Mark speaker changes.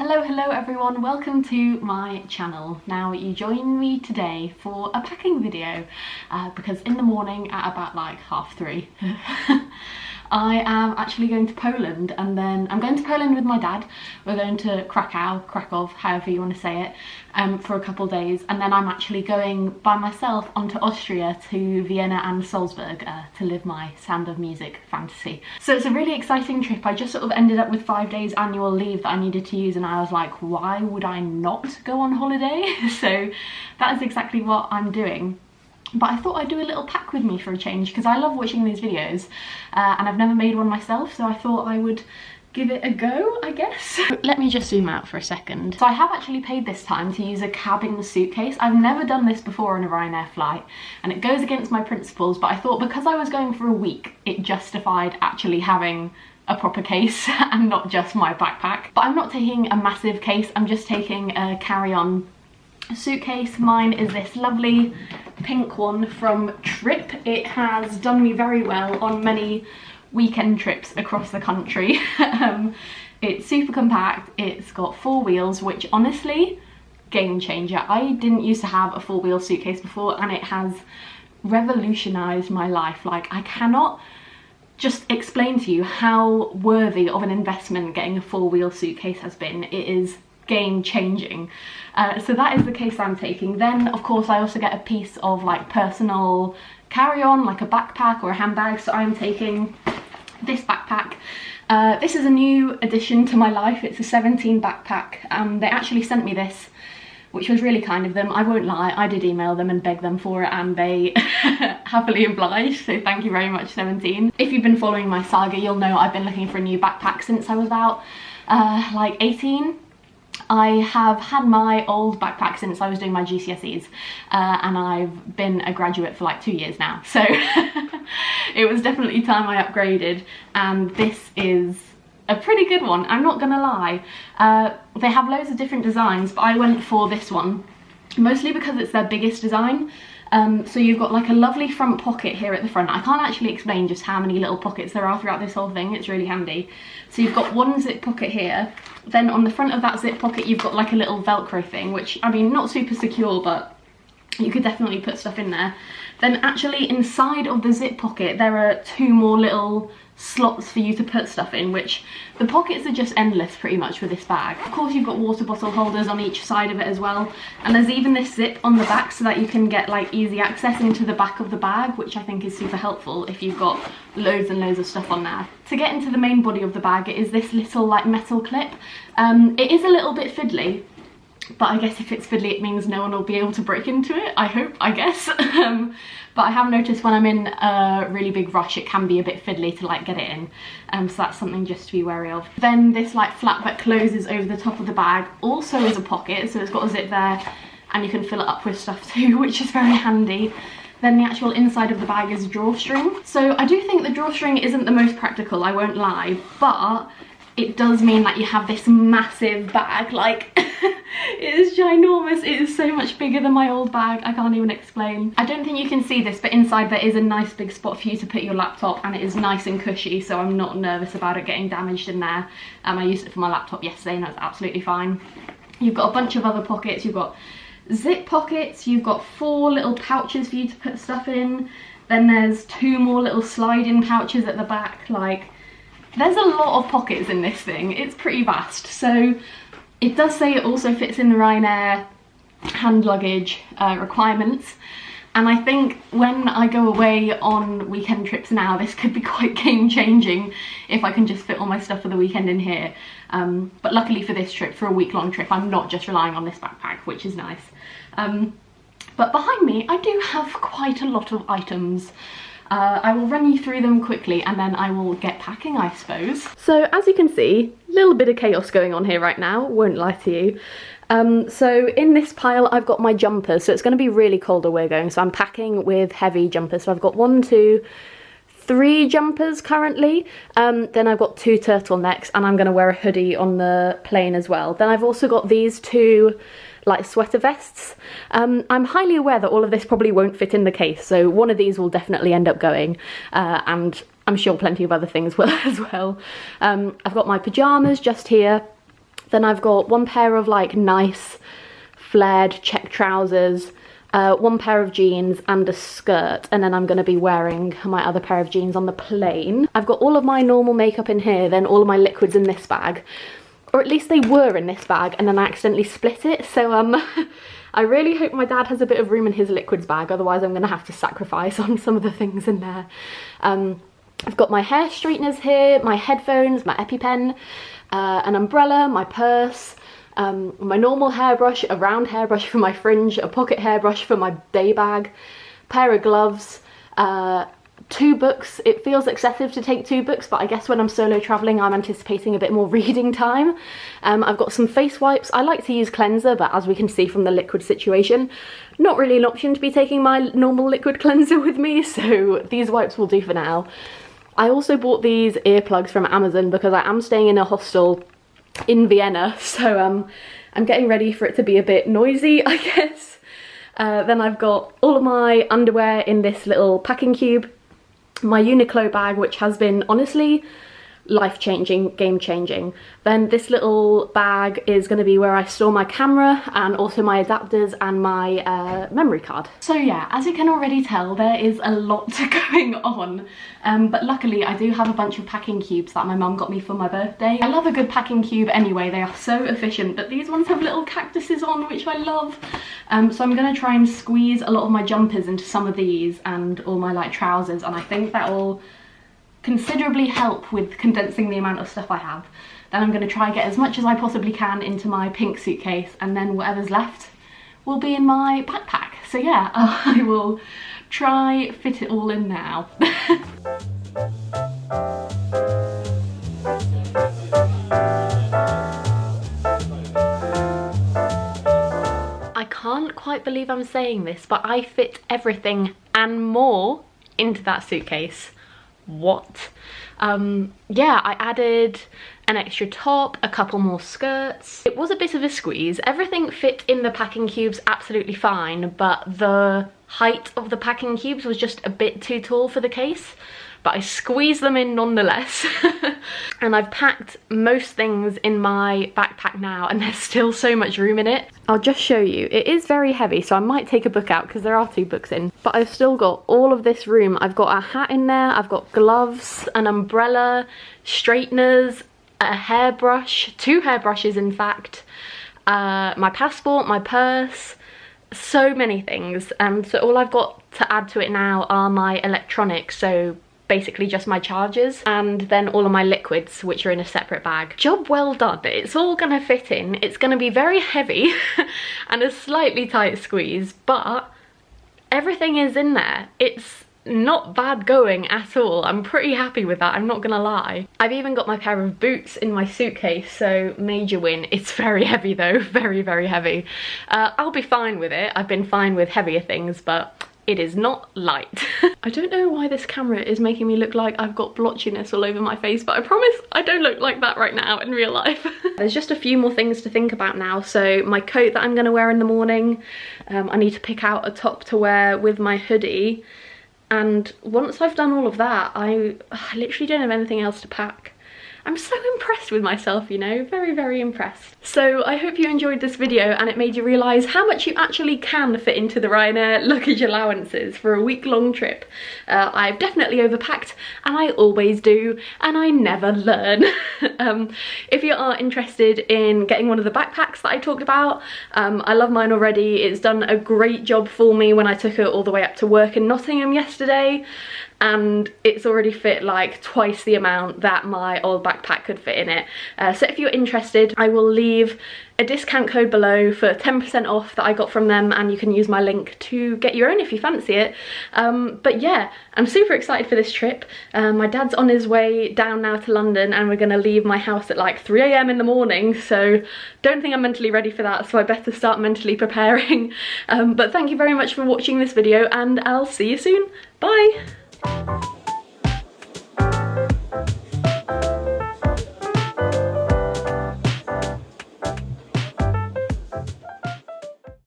Speaker 1: Hello everyone, welcome to my channel. Now you join me today for a packing video because in the morning at about like 3:30 I am actually going to Poland, and then I'm going to Poland with my dad. We're going to Krakow, however you want to say it, for a couple of days, and then I'm actually going by myself onto Austria to Vienna and Salzburg to live my Sound of Music fantasy. So it's a really exciting trip. I just sort of ended up with 5 days annual leave that I needed to use, and I was like, why would I not go on holiday? So that is exactly what I'm doing. But I thought I'd do a little pack with me for a change because I love watching these videos and I've never made one myself, so I thought I would give it a go, I guess. Let me just zoom out for a second. So I have actually paid this time to use a cabin suitcase. I've never done this before on a Ryanair flight and it goes against my principles, but I thought because I was going for a week, it justified actually having a proper case and not just my backpack. But I'm not taking a massive case, I'm just taking a carry-on suitcase. Mine is this lovely pink one from Trip. It has done me very well on many weekend trips across the country. It's super compact, it's got 4 wheels, which honestly, game changer. I didn't used to have a 4-wheel suitcase before and it has revolutionized my life. Like, I cannot just explain to you how worthy of an investment getting a 4-wheel suitcase has been. It is game changing. So that is the case I'm taking. Then of course I also get a piece of like personal carry-on, like a backpack or a handbag, so I'm taking this backpack. This is a new addition to my life. It's a 17 backpack. They actually sent me this, which was really kind of them. I won't lie, I did email them and beg them for it and they happily obliged, so thank you very much, 17. If you've been following my saga, you'll know I've been looking for a new backpack since I was about like 18. I have had my old backpack since I was doing my GCSEs and I've been a graduate for like 2 years now, so it was definitely time I upgraded, and this is a pretty good one, I'm not gonna lie. They have loads of different designs, but I went for this one mostly because it's their biggest design. So you've got like a lovely front pocket here at the front. I can't actually explain just how many little pockets there are throughout this whole thing, it's really handy. So you've got one zip pocket here, then on the front of that zip pocket you've got like a little Velcro thing, which, I mean, not super secure, but you could definitely put stuff in there. Then actually inside of the zip pocket there are 2 more little slots for you to put stuff in, which the pockets are just endless pretty much with this bag. Of course you've got water bottle holders on each side of it as well, and there's even this zip on the back so that you can get like easy access into the back of the bag, which I think is super helpful if you've got loads and loads of stuff on there. To get into the main body of the bag, it is this little like metal clip. It is a little bit fiddly, but I guess if it's fiddly it means no one will be able to break into it, I hope, I guess. But I have noticed when I'm in a really big rush it can be a bit fiddly to like get it in, so that's something just to be wary of. Then this like flap that closes over the top of the bag also is a pocket, so it's got a zip there and you can fill it up with stuff too, which is very handy. Then the actual inside of the bag is a drawstring. So I do think the drawstring isn't the most practical, I won't lie, but it does mean that you have this massive bag, like it is ginormous. It is so much bigger than my old bag, I can't even explain. I don't think you can see this, but inside there is a nice big spot for you to put your laptop, and it is nice and cushy, so I'm not nervous about it getting damaged in there. I used it for my laptop yesterday and that's absolutely fine. You've got a bunch of other pockets, you've got zip pockets, you've got 4 little pouches for you to put stuff in, then there's 2 more little slide-in pouches at the back. Like, there's a lot of pockets in this thing, it's pretty vast. So it does say it also fits in the Ryanair hand luggage requirements, and I think when I go away on weekend trips now, this could be quite game changing if I can just fit all my stuff for the weekend in here. But luckily for this trip, for a week-long trip, I'm not just relying on this backpack, which is nice. But behind me I do have quite a lot of items. I will run you through them quickly and then I will get packing, I suppose. So as you can see, a little bit of chaos going on here right now, won't lie to you. So in this pile I've got my jumpers, so it's going to be really cold where we're going, so I'm packing with heavy jumpers. So I've got 1, 2, 3 jumpers currently, then I've got 2 turtlenecks, and I'm going to wear a hoodie on the plane as well. Then I've also got these 2 like sweater vests. I'm highly aware that all of this probably won't fit in the case, so one of these will definitely end up going, and I'm sure plenty of other things will as well. I've got my pyjamas just here, Then I've got one pair of like nice flared check trousers, one pair of jeans and a skirt, and then I'm going to be wearing my other pair of jeans on the plane. I've got all of my normal makeup in here, then all of my liquids in this bag, or at least they were in this bag, and then I accidentally split it. So I really hope my dad has a bit of room in his liquids bag, otherwise I'm going to have to sacrifice on some of the things in there. I've got my hair straighteners here, my headphones, my EpiPen, an umbrella, my purse, my normal hairbrush, a round hairbrush for my fringe, a pocket hairbrush for my day bag, pair of gloves, 2 books. It feels excessive to take 2 books, but I guess when I'm solo travelling I'm anticipating a bit more reading time. I've got some face wipes. I like to use cleanser, but as we can see from the liquid situation, not really an option to be taking my normal liquid cleanser with me, so these wipes will do for now. I also bought these earplugs from Amazon because I am staying in a hostel in Vienna, so I'm getting ready for it to be a bit noisy, I guess. Then I've got all of my underwear in this little packing cube, my Uniqlo bag, which has been honestly life-changing, game-changing. Then this little bag is going to be where I store my camera and also my adapters and my memory card. So yeah, as you can already tell, there is a lot going on, but luckily I do have a bunch of packing cubes that my mum got me for my birthday. I love a good packing cube anyway, they are so efficient, but these ones have little cactuses on, which I love. So I'm going to try and squeeze a lot of my jumpers into some of these and all my like trousers, and I think that will considerably help with condensing the amount of stuff I have. Then I'm going to try and get as much as I possibly can into my pink suitcase, and then whatever's left will be in my backpack. So yeah, I will try fit it all in now. I can't quite believe I'm saying this, but I fit everything and more into that suitcase. What? Yeah, I added an extra top, a couple more skirts. It was a bit of a squeeze. Everything fit in the packing cubes absolutely fine, but the height of the packing cubes was just a bit too tall for the case, but I squeezed them in nonetheless. And I've packed most things in my backpack now, and there's still so much room in it. I'll just show you. It is very heavy, so I might take a book out because there are 2 books in, but I've still got all of this room. I've got a hat in there, I've got gloves, an umbrella, straighteners, a hairbrush, 2 hairbrushes in fact, my passport, my purse, so many things. So all I've got to add to it now are my electronics, so basically just my chargers, and then all of my liquids, which are in a separate bag. Job well done. It's all gonna fit in. It's gonna be very heavy and a slightly tight squeeze, but everything is in there. It's not bad going at all. I'm pretty happy with that, I'm not gonna lie. I've even got my pair of boots in my suitcase, so major win. It's very heavy though, very, very heavy. I'll be fine with it. I've been fine with heavier things, but it is not light. I don't know why this camera is making me look like I've got blotchiness all over my face, but I promise I don't look like that right now in real life. There's just a few more things to think about now. So my coat that I'm gonna wear in the morning, I need to pick out a top to wear with my hoodie. And once I've done all of that, I literally don't have anything else to pack. I'm so impressed with myself, you know, very, very impressed. So I hope you enjoyed this video and it made you realise how much you actually can fit into the Ryanair luggage allowances for a week-long trip. I've definitely overpacked, and I always do, and I never learn. If you are interested in getting one of the backpacks that I talked about, I love mine already. It's done a great job for me when I took it all the way up to work in Nottingham yesterday, and it's already fit like twice the amount that my old backpack could fit in it. So if you're interested, I will leave a discount code below for 10% off that I got from them, and you can use my link to get your own if you fancy it. But yeah, I'm super excited for this trip. My dad's on his way down now to London, and we're gonna leave my house at like 3 AM in the morning, so don't think I'm mentally ready for that, so I better start mentally preparing. But thank you very much for watching this video, and I'll see you soon. Bye!